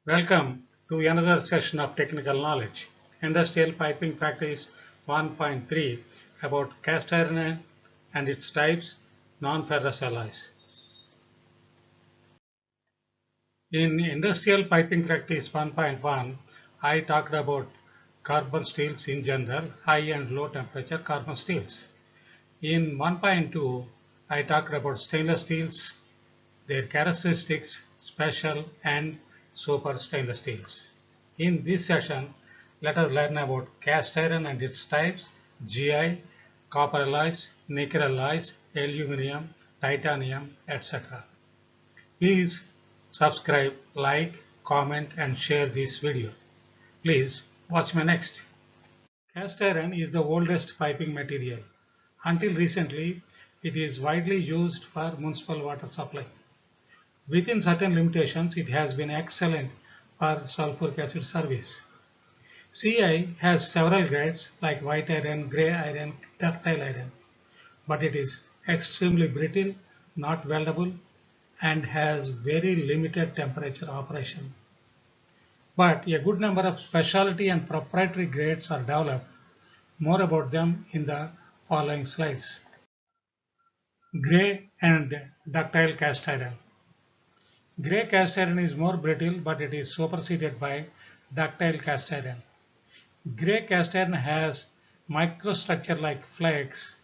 Welcome to another session of technical knowledge. Industrial piping practice 1.3 about cast iron and its types, non-ferrous alloys. In industrial piping practice 1.1, I talked about carbon steels in general, high and low temperature carbon steels. In 1.2, I talked about stainless steels, their characteristics, special and super stainless steels. In this session, let us learn about cast iron and its types, GI, copper alloys, nickel alloys, aluminum, titanium, etc. Please subscribe, like, comment and share this video. Please watch me next. Cast iron is the oldest piping material. Until recently, it is widely used for municipal water supply. Within certain limitations, it has been excellent for sulfuric acid service. CI has several grades like white iron, grey iron, ductile iron, but it is extremely brittle, not weldable, and has very limited temperature operation. But a good number of specialty and proprietary grades are developed. More about them in the following slides. Grey and ductile cast iron. Grey cast iron is more brittle, but it is superseded by ductile cast iron. Grey cast iron has microstructure like flakes,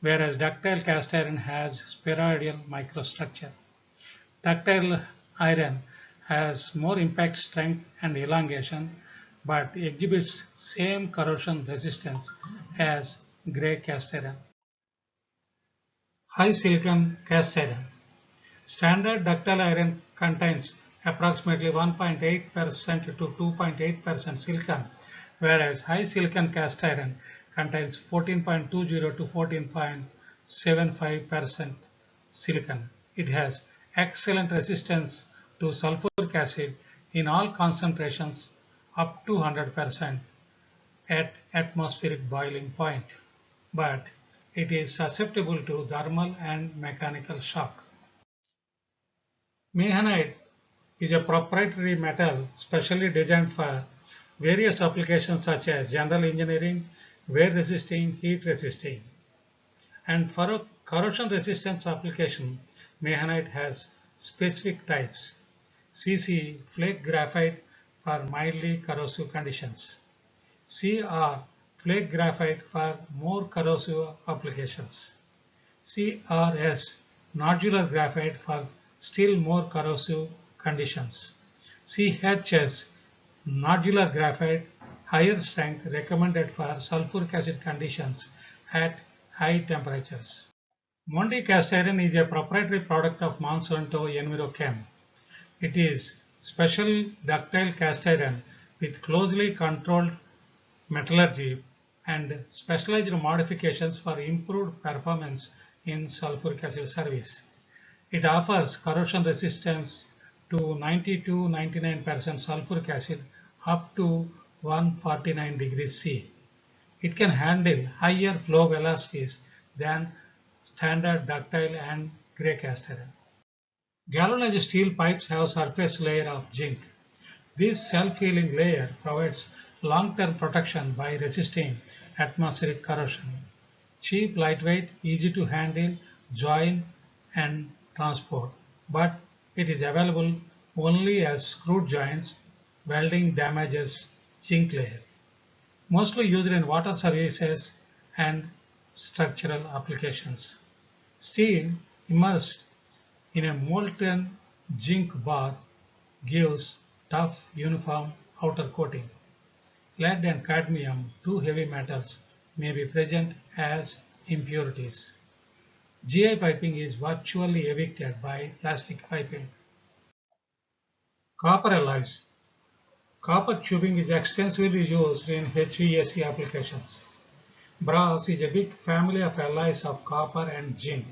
whereas ductile cast iron has spheroidal microstructure. Ductile iron has more impact strength and elongation, but exhibits same corrosion resistance as grey cast iron. High silicon cast iron. Standard ductile iron contains approximately 1.8% to 2.8% silicon, whereas high silicon cast iron contains 14.20 to 14.75% silicon. It has excellent resistance to sulfuric acid in all concentrations up to 100% at atmospheric boiling point, but it is susceptible to thermal and mechanical shock. Mehanite is a proprietary metal specially designed for various applications such as general engineering, wear resisting, heat resisting. And for a corrosion resistance application, Mehanite has specific types. CC flake graphite for mildly corrosive conditions. CR flake graphite for more corrosive applications. CRS nodular graphite for still more corrosive conditions. CHS nodular graphite higher strength recommended for sulfuric acid conditions at high temperatures. Mondi cast iron is a proprietary product of Monsanto Envirochem. It is special ductile cast iron with closely controlled metallurgy and specialized modifications for improved performance in sulfuric acid service. It offers corrosion resistance to 90 to 99% sulfuric acid up to 149 degrees C. It can handle higher flow velocities than standard ductile and grey cast iron. Galvanized steel pipes have surface layer of zinc. This self-healing layer provides long-term protection by resisting atmospheric corrosion. Cheap, lightweight, easy to handle, join and transport, but it is available only as screw joints. Welding damages zinc layer. Mostly used in water services and structural applications. Steel immersed in a molten zinc bar gives tough uniform outer coating. Lead and cadmium, two heavy metals, may be present as impurities. GI piping is virtually evicted by plastic piping. Copper alloys. Copper tubing is extensively used in HVAC applications. Brass is a big family of alloys of copper and zinc.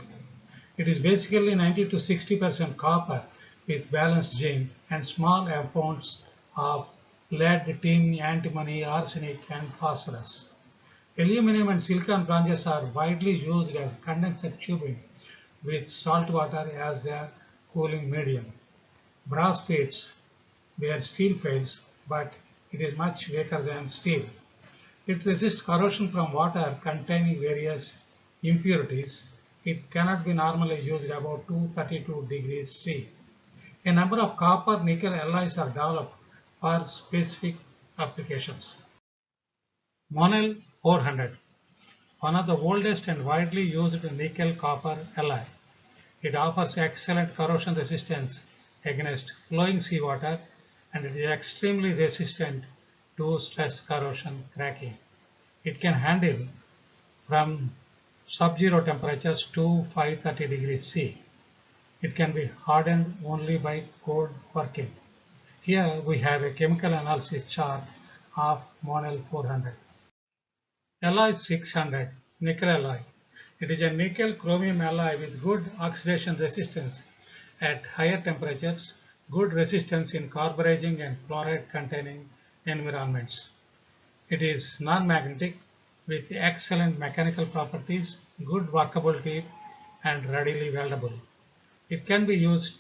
It is basically 90 to 60% copper with balanced zinc and small amounts of lead, tin, antimony, arsenic, and phosphorus. Aluminum and silicon bronzes are widely used as condenser tubing with salt water as their cooling medium. Brass fits where steel fails, but it is much weaker than steel. It resists corrosion from water containing various impurities. It cannot be normally used above 232 degrees C. A number of copper-nickel alloys are developed for specific applications. Monel 400, one of the oldest and widely used nickel-copper alloy. It offers excellent corrosion resistance against flowing seawater, and it is extremely resistant to stress corrosion cracking. It can handle from sub-zero temperatures to 530 degrees C. It can be hardened only by cold working. Here we have a chemical analysis chart of Monel 400. Alloy 600, nickel alloy. It is a nickel chromium alloy with good oxidation resistance at higher temperatures, good resistance in carburizing and chloride containing environments. It is non-magnetic with excellent mechanical properties, good workability, and readily weldable. It can be used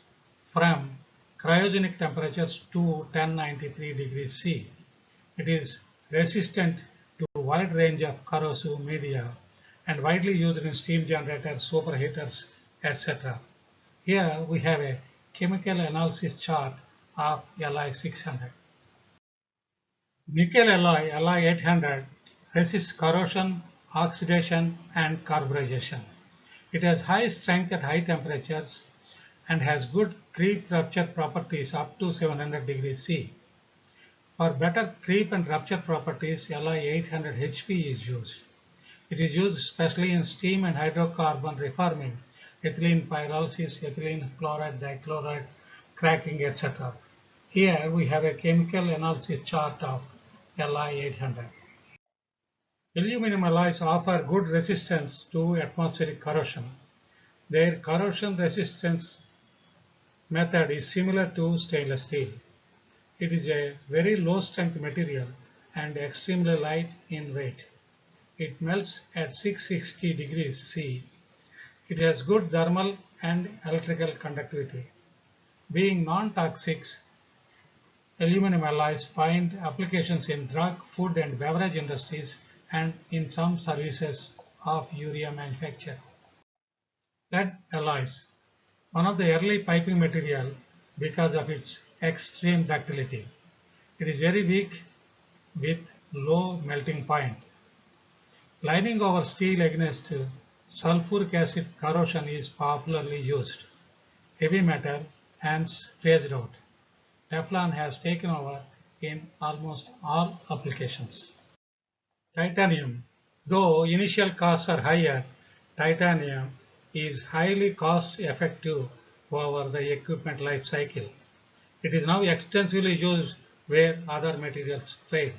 from cryogenic temperatures to 1093 degrees C. It is resistant to a wide range of corrosive media and widely used in steam generators, superheaters, etc. Here we have a chemical analysis chart of Li 600. Nickel alloy, Li 800, resists corrosion, oxidation, and carburization. It has high strength at high temperatures and has good creep rupture properties up to 700 degrees C. For better creep and rupture properties, Li 800 HP is used. It is used especially in steam and hydrocarbon reforming, ethylene pyrolysis, ethylene chloride, dichloride, cracking, etc. Here we have a chemical analysis chart of Li 800. Aluminum alloys offer good resistance to atmospheric corrosion. Their corrosion resistance method is similar to stainless steel. It is a very low strength material and extremely light in weight. It melts at 660 degrees C. It has good thermal and electrical conductivity. Being non-toxic, aluminum alloys find applications in drug, food and beverage industries and in some services of urea manufacture. Lead alloys, one of the early piping material because of its extreme ductility. It is very weak with low melting point. Lining over steel against sulfuric acid corrosion is popularly used. Heavy metal hence phased out. Teflon has taken over in almost all applications. Titanium. Though initial costs are higher, titanium is highly cost effective over the equipment life cycle. It is now extensively used where other materials fail.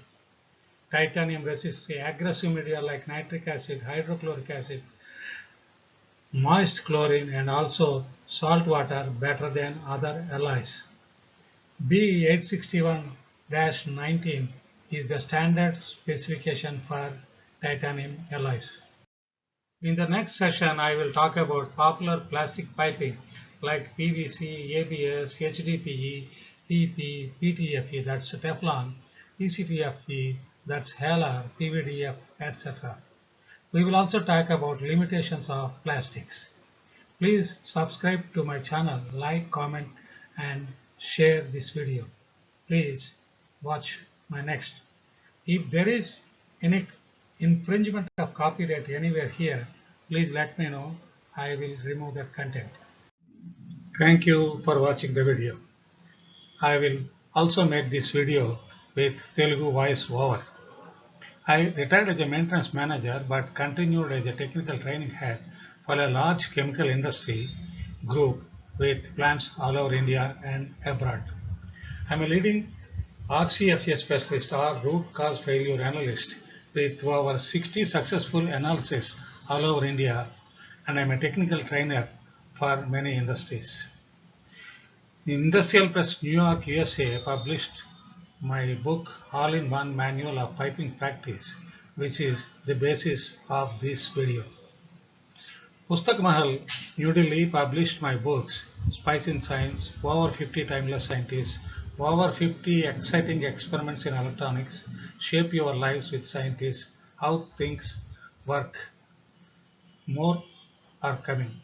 Titanium resists aggressive media like nitric acid, hydrochloric acid, moist chlorine and also salt water better than other alloys. B861-19 is the standard specification for titanium alloys. In the next session, I will talk about popular plastic piping like PVC, ABS, HDPE, PP, PTFE, that's Teflon, PCTFE, that's Halar, PVDF, etc. We will also talk about limitations of plastics. Please subscribe to my channel, like, comment, and share this video. Please watch my next. If there is any infringement of copyright anywhere here, please let me know. I will remove that content. Thank you for watching the video. I will also make this video with Telugu voice over. I retired as a maintenance manager but continued as a technical training head for a large chemical industry group with plants all over India and abroad. I am a leading RCFA specialist or root cause failure analyst with over 60 successful analyses all over India, and I am a technical trainer for many industries. Industrial Press New York, USA published my book All-in-One Manual of Piping Practice, which is the basis of this video. Pustak Mahal, New Delhi published my books Spice in Science, Over 50 Timeless Scientists, Over 50 exciting experiments in electronics shape your lives with scientists. How things work. More are coming.